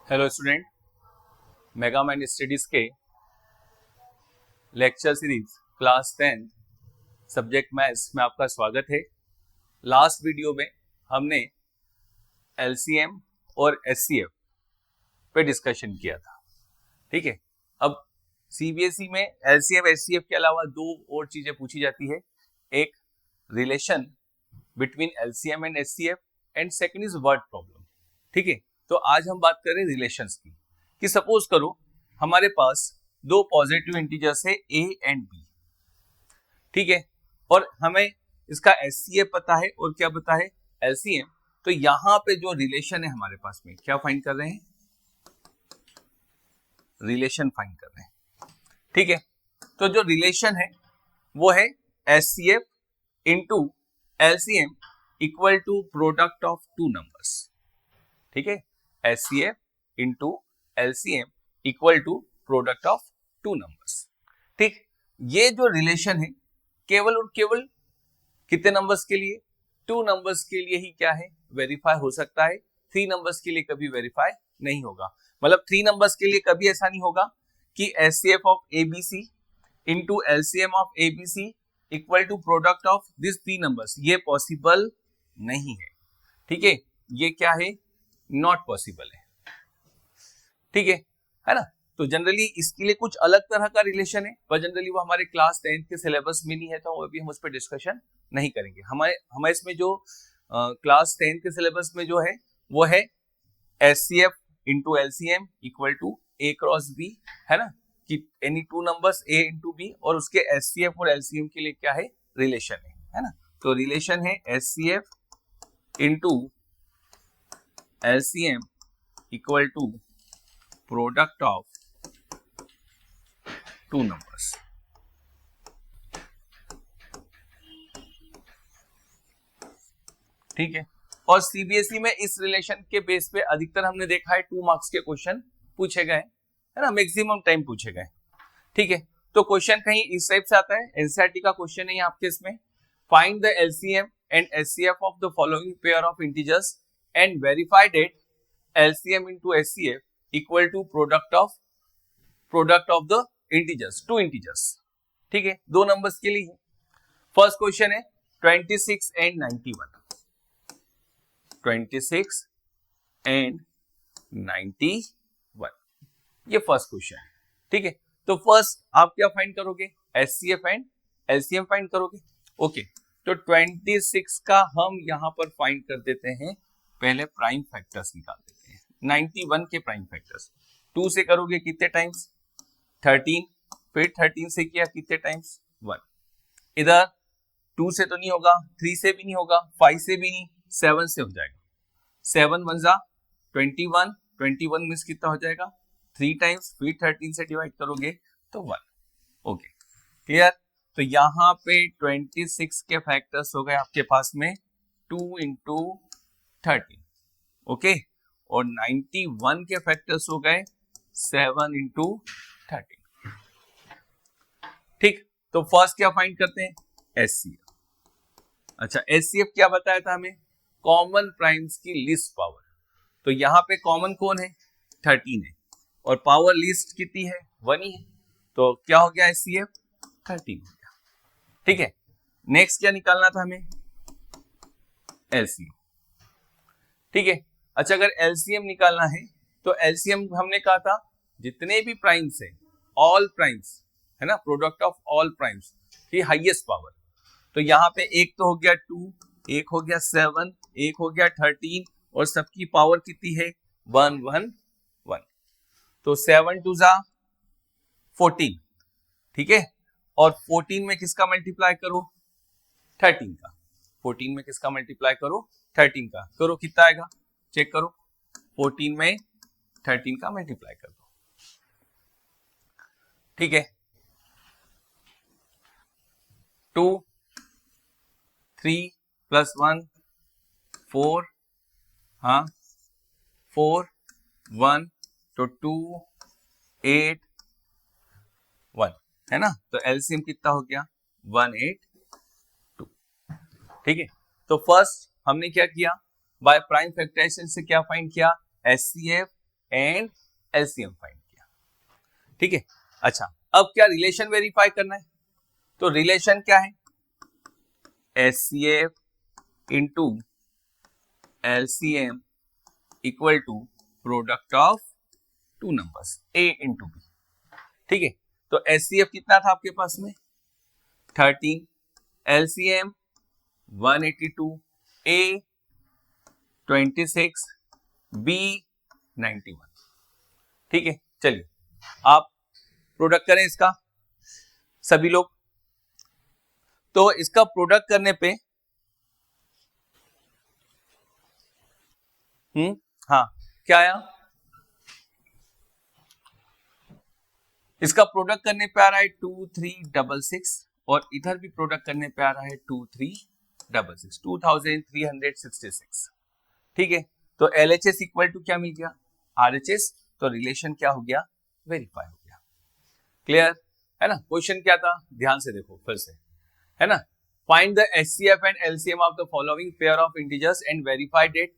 Hello student, mega mind studies के lecture series class 10 subject maths में आपका स्वागत है। लास्ट वीडियो में हमने एलसीएम और एचसीएफ पे डिस्कशन किया था। ठीक है, अब सीबीएसई में एलसीएम एचसीएफ के अलावा दो और चीजें पूछी जाती है। एक relation between LCM and HCF and second is word problem. ठीक है, तो आज हम बात करें रिलेशंस की कि सपोज करो हमारे पास दो पॉजिटिव इंटीजर्स है a एंड b। ठीक है, और हमें इसका एचसीएफ पता है और क्या पता है एलसीएम। तो यहां पे जो रिलेशन है हमारे पास में क्या फाइंड कर रहे हैं, रिलेशन फाइंड कर रहे हैं। ठीक है, तो जो रिलेशन है वो है HCF into LCM equal to product of two numbers. ठीक है, HCF into LCM equal to product of two numbers. ठीक, ये जो रिलेशन है केवल और केवल कितने नंबर्स के लिए, टू नंबर्स के लिए ही क्या है वेरीफाई हो सकता है। थ्री नंबर्स के लिए कभी वेरीफाई नहीं होगा। मतलब थ्री नंबर्स के लिए कभी ऐसा नहीं होगा कि HCF of ABC into LCM of ABC equal to product of this three numbers, ये पॉसिबल नहीं है। ठीक है, ये क्या है, नॉट पॉसिबल है। ठीक है ना। तो जनरली इसके लिए कुछ अलग तरह का रिलेशन है, पर जनरली वो हमारे क्लास 10 के सिलेबस में नहीं है, तो अभी हम उस पर डिस्कशन नहीं करेंगे। हमारे इसमें जो क्लास 10 के सिलेबस में जो है वो है HCF into LCM equal to A cross B, है ना, कि any two numbers A into B, और उसके एचसीएफ और एलसीएम के लिए क्या है रिलेशन है ना। तो रिलेशन है HCF into LCM equal to product of two numbers. ठीक है, और सीबीएसई में इस रिलेशन के बेस पे अधिकतर हमने देखा है 2 मार्क्स के क्वेश्चन पूछे गए, है ना, मैक्सिमम टाइम पूछे गए। ठीक है, तो क्वेश्चन कहीं इस टाइप से आता है, एनसीईआरटी का क्वेश्चन है आपके इसमें, find the LCM and HCF of the following pair of integers and verify that LCM into HCF equal to product of the integers, two integers. ठीक है, दो नंबर्स के लिए। फर्स्ट क्वेश्चन है 26 एंड 91, 26 एंड 91, ये फर्स्ट क्वेश्चन है। ठीक है, तो फर्स्ट आप क्या फाइंड करोगे, एचसीएफ एंड एलसीएम फाइंड करोगे। ओके, तो 26 का हम यहां पर फाइंड कर देते हैं, पहले प्राइम फैक्टर्स निकाल देते हैं, 91 के प्राइम फैक्टर्स। 2 से करोगे कितने टाइम्स 13, फिर 13 से किया कितने टाइम्स 1। इधर 2 से तो नहीं होगा, 3 से भी नहीं होगा, 5 से भी नहीं, 7 से हो जाएगा। 7 1 जा 21, 21 मीन्स कितना हो जाएगा 3 टाइम्स, फिर 13 से डिवाइड करोगे तो 1। Okay, clear. तो यहाँ पे 26 के फैक्टर्स हो गए आपके पास में 2 इंटू 13, ओके, और 91 के फैक्टर्स हो गए 7 इंटू 13। ठीक, तो फर्स्ट क्या फाइंड करते हैं एचसीएफ। अच्छा, एचसीएफ क्या बताया था हमें, कॉमन प्राइम्स की लिस्ट पावर। तो यहां पे कॉमन कौन है 13 है, और पावर लिस्ट कितनी है 1 ही है, तो क्या हो गया एचसीएफ 13 हो गया। ठीक है, नेक्स्ट क्या निकालना था हमें एलसीएम। ठीक है, अच्छा अगर एलसीएम निकालना है तो एलसीएम हमने कहा था जितने भी प्राइम्स है ऑल प्राइम्स, है ना, प्रोडक्ट ऑफ ऑल प्राइम्स की हाईएस्ट पावर। तो यहाँ पे एक तो हो गया 2, एक हो गया 7, एक हो गया 13, और सबकी पावर कितनी है 1 1 1। तो 7 2 जा 14। ठीक है, और 14 में किसका मल्टीप्लाई करो 13 का, 14 में किसका मल्टीप्लाई करो 13 का, करो कितना आएगा चेक करो, 14 में 13 का मल्टीप्लाई कर दो। ठीक है, 2 3 प्लस 1 4, हाँ 4 1, तो 2 8 1, है ना, तो एलसीएम कितना हो गया 182। ठीक है, तो फर्स्ट हमने क्या किया, बाय प्राइम फैक्टराइजेशन से क्या फाइंड किया एचसीएफ एंड एलसीएम फाइंड किया। ठीक है, अच्छा अब क्या रिलेशन वेरीफाई करना है, तो रिलेशन क्या है, HCF into LCM equal to product of two numbers A into B. ठीक है, तो एचसीएफ कितना था आपके पास में 13, एलसीएम 182, ए 26, बी 91। ठीक है, चलिए आप प्रोडक्ट करें इसका सभी लोग। तो इसका प्रोडक्ट करने पे हाँ क्या आया, इसका प्रोडक्ट करने पे आ रहा है 2366 और इधर भी प्रोडक्ट करने पे आ रहा है 2366, 2366। ठीक है, तो LHS इक्वल टू क्या मिल गया RHS, तो रिलेशन क्या हो गया, वेरीफाई हो गया। क्लियर है ना, क्वेश्चन क्या था ध्यान से देखो फिर से, है ना, find the HCF and LCM of the following pair of integers and verify that.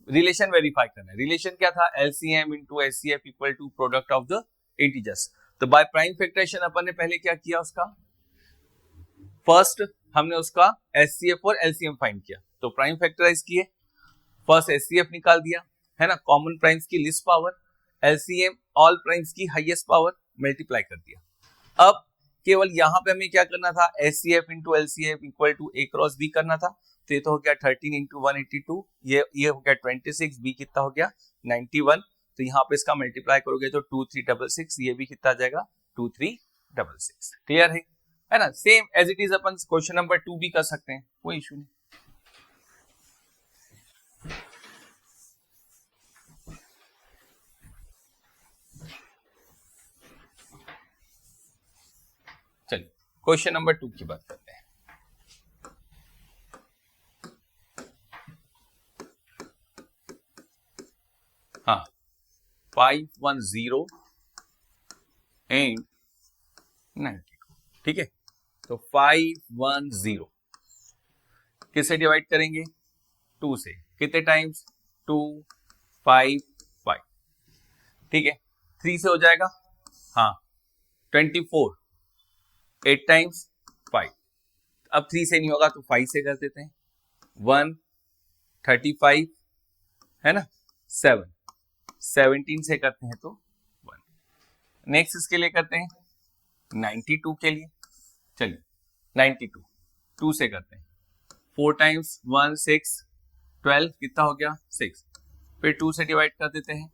Relation verify करना है, रिलेशन क्या था LCM into HCF equal to product of the integers. तो बाय प्राइम फैक्टराइजेशन अपन ने पहले क्या किया, उसका फर्स्ट हमने उसका HCF और LCM फाइंड किया, तो प्राइम फैक्टराइज किए, फर्स्ट HCF निकाल दिया, है ना, कॉमन प्राइम्स की list power, LCM all primes की हाईएस्ट पावर, मल्टीप्लाई कर दिया। अब केवल यहां पे हमें क्या करना था, HCF into LCF equal to A cross B करना था, तो ये तो हो गया 13 इंटू 182, ये हो गया 26, B कितना हो गया 91, तो यहाँ पे इसका मल्टीप्लाई करोगे तो 2366, ये भी कितना आ जाएगा 2366। क्लियर है ना, सेम एज इट इज अपन क्वेश्चन नंबर 2 भी कर सकते हैं, कोई इशू नहीं। चलिए क्वेश्चन नंबर 2 की बात करते हैं। हाँ 510 एंड 92। ठीक है, तो 510 किससे डिवाइड करेंगे, 2 से, कितने टाइम्स 2 5 5। ठीक है, 3 से हो जाएगा, हाँ 24, 8 टाइम्स 5। अब 3 से नहीं होगा तो 5 से कर देते हैं, 1 35 है ना, 7 17 से करते हैं तो 1। नेक्स्ट इसके लिए करते हैं 92 के लिए, चलिए 92 2 से करते हैं, 4 टाइम्स 1 6 12, कितना हो गया 6, फिर 2 से डिवाइड कर देते हैं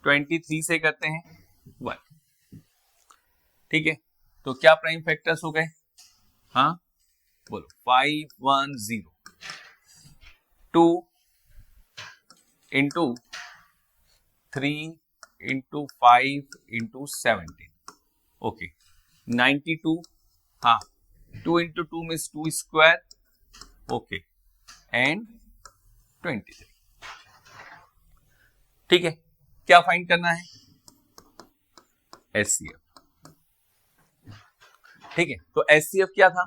23 से करते हैं 1। ठीक है, तो क्या प्राइम फैक्टर्स हो गए, हाँ बोलो 510 2 इंटू 3 इंटू 5 इंटू 17, ओके 92, हाँ 2 into 2 means 2 square, okay and 23। ठीक है, क्या फाइंड करना है, HCF। ठीक है, तो HCF क्या था,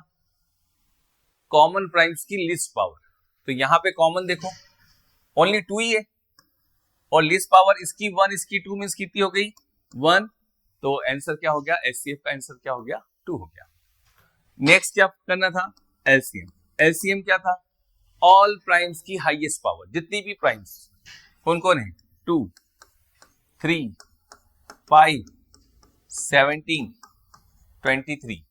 कॉमन प्राइम्स की लिस्ट पावर, तो यहां पे कॉमन देखो ओनली 2 ही है, और लिस्ट पावर इसकी 1 इसकी 2 मीन्स कितनी हो गई 1, तो आंसर क्या हो गया, HCF का आंसर क्या हो गया 2 हो गया। नेक्स्ट क्या करना था, LCM क्या था, ऑल प्राइम्स की हाईएस्ट पावर, जितनी भी प्राइम्स कौन कौन है 2 3 5 17 23।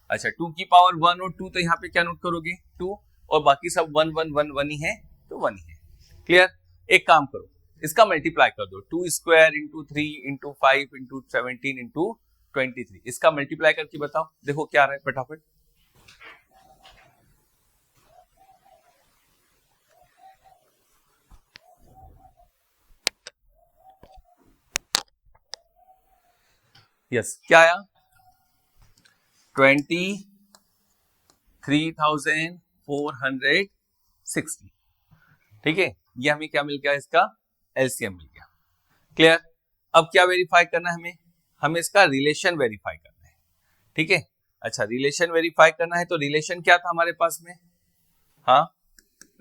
अच्छा 2 की पावर 1 और 2, तो यहाँ पे क्या नोट करोगे 2, और बाकी सब 1 1 1 1 ही है, तो 1 ही है। क्लियर, एक काम करो इसका मल्टीप्लाई कर दो, 2 square into 3 into 5 into 17 into 23, इसका मल्टीप्लाई करके बताओ, देखो क्या आ रहा है फटाफट। यस क्या आया 23,460। ठीक है, ये हमें क्या मिल गया, इसका LCM मिल गया। क्लियर, अब क्या वेरीफाई करना है हमें इसका रिलेशन वेरीफाई करना है। ठीक है, अच्छा रिलेशन वेरीफाई करना है, तो रिलेशन क्या था हमारे पास में, हाँ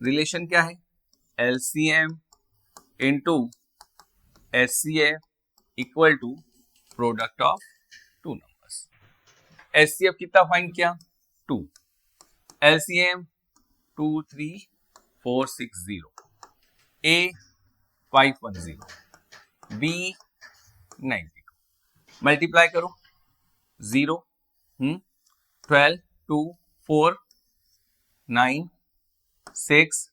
रिलेशन क्या है, LCM into HCF equal to product of two numbers. HCF कितना फाइंड किया? 2, LCM 23460, A 510, B 92, मल्टीप्लाई करो 0 12 2 4 9 6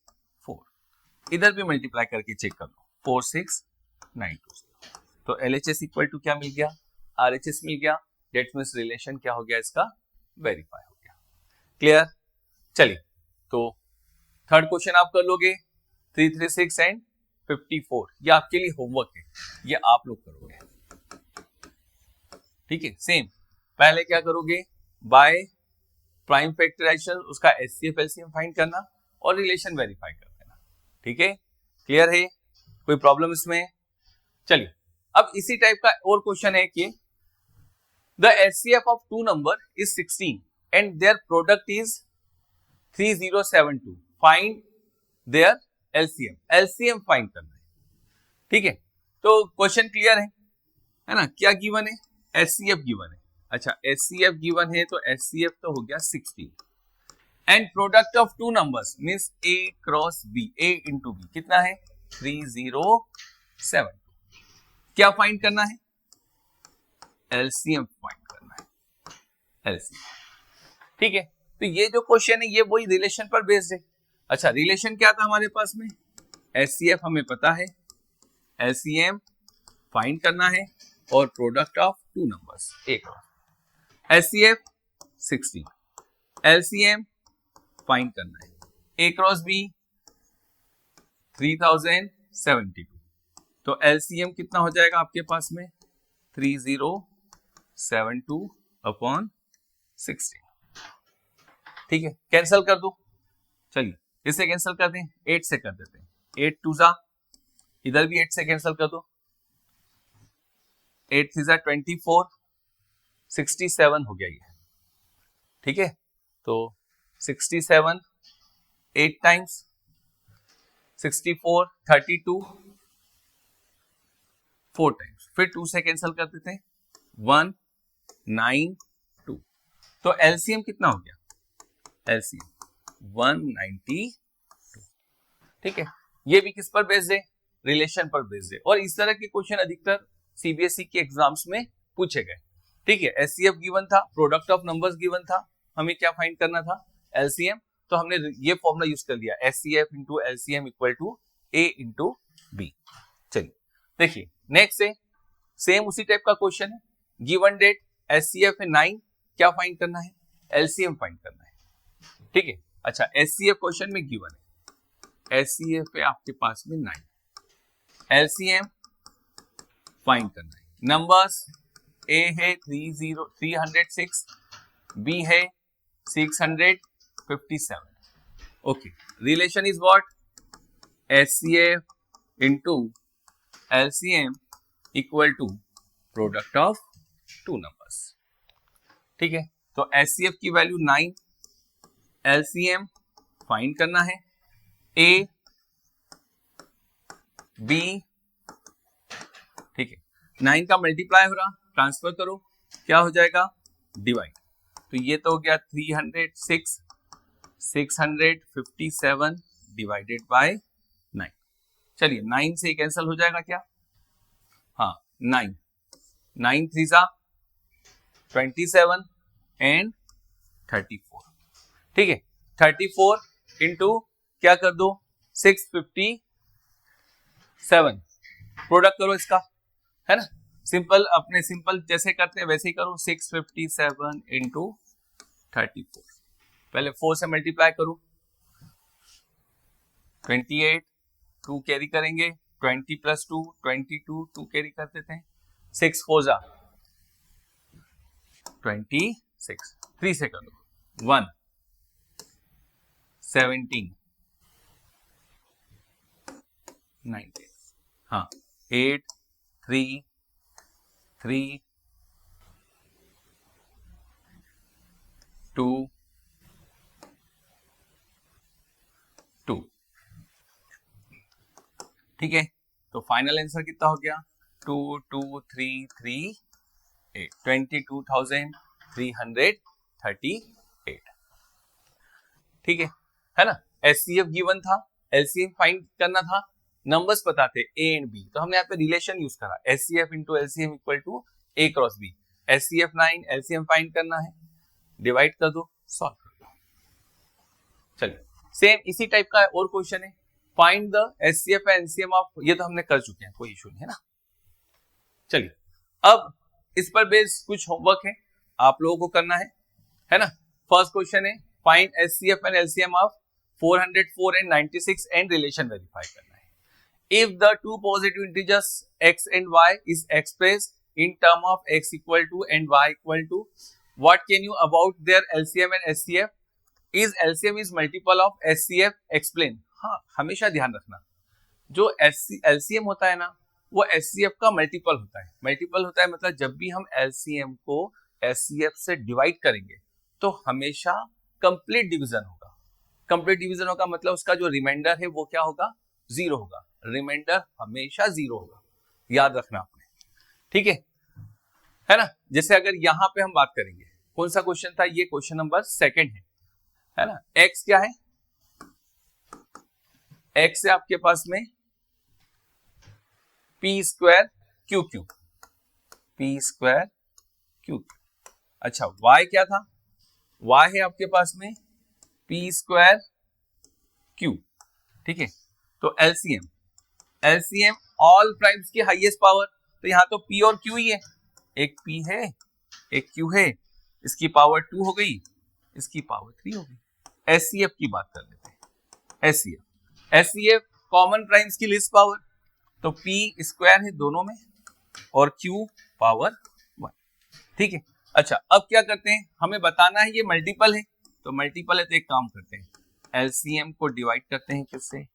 4, इधर भी मल्टीप्लाई करके चेक कर लो 46920। तो LHS इक्वल टू क्या मिल गया? RHS मिल गया। डेट मीन्स रिलेशन क्या हो गया इसका? वेरीफाई हो गया। क्लियर? चलिए तो थर्ड क्वेश्चन आप कर लोगे 336 एंड 54, ये आपके लिए होमवर्क है, ये आप लोग करोगे। ठीक है, सेम पहले क्या करोगे? बाय प्राइम फैक्टराइजेशन उसका HCF LCM फाइंड करना और रिलेशन वेरीफाई कर देना। ठीक है, क्लियर है? कोई प्रॉब्लम इसमें? चलिए अब इसी टाइप का और क्वेश्चन है कि the HCF of two number is 16 and their product is 3072, find their LCM। LCM find करना है। ठीक है, तो क्वेश्चन क्लियर है ना? क्या गिवन है? HCF गिवन है। अच्छा, HCF गिवन है तो HCF तो हो गया 16 and product of two numbers means A cross B, A into B कितना है? 3072। क्या फाइंड करना है? LCM फाइंड करना है, LCM। ठीक है, तो ये जो क्वेश्चन है ये वही रिलेशन पर बेस्ड है। अच्छा, रिलेशन क्या था हमारे पास में? HCF हमें पता है, LCM फाइंड करना है और product of two numbers A cross. HCF 16, LCM find करना है, A क्रॉस B 3072, तो LCM कितना हो जाएगा आपके पास में? 3072 अपॉन 16। ठीक है, कैंसल कर दो। चलिए इसे कैंसल कर दें, 8 से कर देते हैं। 8 2 जा, इधर भी 8 से कैंसल कर दो, 8 3 जा 24, 67 हो गया ये। ठीक है, तो 67 8 टाइम्स 64 32 4 टाइम्स, फिर 2 से कैंसल कर देते हैं 192। तो LCM कितना हो गया? LCM 192। ठीक है, ये भी किस पर बेस्ड है? रिलेशन पर बेस्ड है। और इस तरह के क्वेश्चन अधिकतर CBSE के एग्जाम्स में पूछे गए। ठीक है, HCF गिवन था, प्रोडक्ट ऑफ नंबर्स गिवन था, हमें क्या फाइंड करना था? LCM। तो हमने ये फॉर्मूला यूज कर दिया, HCF into LCM equal to A into B। चलिए देखिए नेक्स्ट है, सेम उसी टाइप का क्वेश्चन है, गिवन डेट HCF है 9, क्या फाइंड करना है? LCM फाइंड करना है। ठीक है, अच्छा HCF क्वेश्चन में गिवन है, HCF है आपके पास में 9, LCM फाइंड करना है। नंबर्स A है 306, B है 657। Okay, relation is what? HCF into LCM equal to product of two numbers. ठीक है, तो HCF की वैल्यू 9, LCM फाइंड करना है, A B। ठीक है, 9 का मल्टीप्लाई हो रहा, ट्रांसफर करो, क्या हो जाएगा? डिवाइड। तो ये तो हो गया 306 657 डिवाइडेड बाय 9। चलिए 9 से कैंसिल हो जाएगा क्या? हाँ, 9 9 3 जा 27 एंड 34। ठीक है, 34 इंटू क्या कर दो? 657, प्रोडक्ट करो इसका, है ना? सिंपल, अपने सिंपल जैसे करते हैं वैसे ही करो। 657 इंटू 34, पहले 4 से मल्टीप्लाई करो, 28 2 कैरी करेंगे, 20 प्लस 2 22 2 कैरी कर देते हैं, 6 4 जा 26, 3 से कर दो 1 17 19, हाँ 8 3 3 2 2। ठीक है, तो फाइनल आंसर कितना हो गया? 22,338 22,338 ठीक है ना। एचसीएफ गिवन था, एलसीएम फाइंड करना था, नंबर्स पता थे ए एंड बी, तो हमने यहाँ पे रिलेशन यूज करा HCF into LCM equal to A cross B. HCF 9, LCM find करना है, डिवाइड कर दो, सॉल्व कर दो। चलिए सेम इसी टाइप का और क्वेश्चन है, find the HCF and LCM of, ये तो हमने कर चुके हैं, कोई इशू नहीं है ना। चलिए अब इस पर बेस्ड कुछ होमवर्क है आप लोगों को करना है ना। फर्स्ट क्वेश्चन है find HCF and LCM of 404 and 96 and relation verify करना है। If the two positive integers x and y is expressed in term of x equal to and y equal to, what can you about their LCM and HCF? Is LCM is multiple of HCF? Explain। हाँ हमेशा ध्यान रखना जो LCM होता है ना वो HCF का मल्टीपल होता है। मल्टीपल होता है मतलब जब भी हम LCM को HCF से डिवाइड करेंगे तो हमेशा कंप्लीट डिवीजन होगा। कंप्लीट डिवीजन होगा मतलब उसका जो रिमाइंडर है वो क्या होगा, जीरो होगा। रिमाइंडर हमेशा जीरो होगा, याद रखना आपने, ठीक है ना। जैसे अगर यहां पे हम बात करेंगे, कौन सा क्वेश्चन था ये, क्वेश्चन नंबर 2 है ना। x क्या है, x है आपके पास में p square q Q, p square q Q. अच्छा y क्या था, y है आपके पास में p स्क्वायर क्यू, ठीक है। तो एलसीएम, एलसीएम ऑल प्राइम्स की हाईएस्ट पावर, तो यहां तो p और q ही है, एक p है एक q है, इसकी पावर 2 हो गई, इसकी पावर 3 हो गई। एचसीएफ की बात कर लेते हैं, एचसीएफ, एचसीएफ कॉमन प्राइम्स की लिस्ट पावर, तो p स्क्वायर है दोनों में और q पावर 1, ठीक है। अच्छा अब क्या करते हैं, हमें बताना है ये मल्टीपल है, तो मल्टीपल है तो एक काम करते हैं, एलसीएम को डिवाइड करते हैं किससे,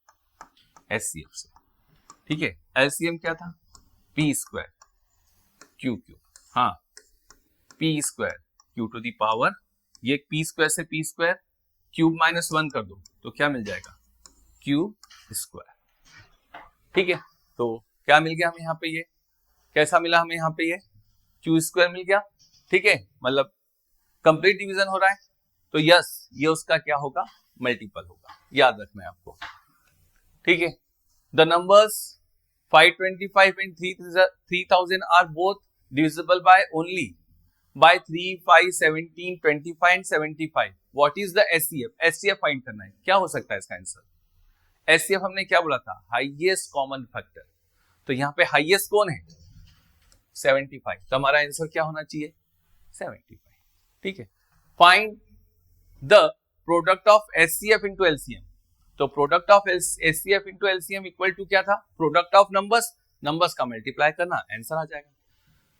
एचसीएफ से, ठीक है। एलसीएम क्या था, p स्क्वायर क्यू क्यू, हाँ p square q to the power, ये p स्क्वायर से p स्क्वायर क्यूब माइनस 1 कर दो तो क्या मिल जाएगा, क्यूब स्क्वायर, ठीक है। तो क्या मिल गया हमें यहाँ पे, ये कैसा मिला हमें यहाँ पे, ये क्यू स्क्वायर मिल गया, ठीक है। मतलब कंप्लीट डिवीजन हो रहा है, तो यस ये उसका क्या होगा, मल्टीपल होगा, याद रखना है आपको, ठीक है। The numbers 525 and 3000 are both divisible by only by 3, 5, 17, 25 and 75. What is the HCF? HCF find करना है, क्या हो सकता है इसका आंसर। HCF हमने क्या बोला था, हाईएस्ट कॉमन फैक्टर, तो यहाँ पे हाईएस्ट कौन है, 75, तो हमारा आंसर क्या होना चाहिए, 75, ठीक है। Find the product of HCF into LCM, तो product of HCF into LCM equal to क्या था, प्रोडक्ट ऑफ नंबर्स, नंबर्स का मल्टीप्लाई करना, आंसर आ जाएगा,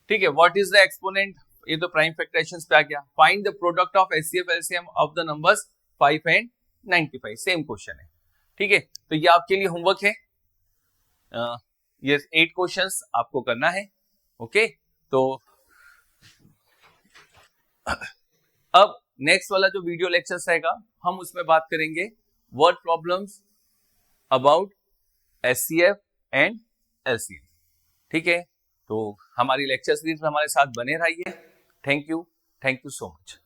ठीक है। व्हाट इज द एक्सपोनेंट, ये तो प्राइम फैक्टराइजेशन पे आ गया। Find the product of HCF LCM of the numbers 5 and 95, same question है, ठीक है। तो ये आपके लिए होमवर्क है, ये 8 क्वेश्चंस आपको करना है, ओके। तो अब नेक्स्ट वाला जो वीडियो लेक्चर रहेगा हम उसमें बात करेंगे word problems about HCF and LCM, ठीक है। तो हमारी लेक्चर सीरीज में हमारे साथ बने रहिए। Thank you so much.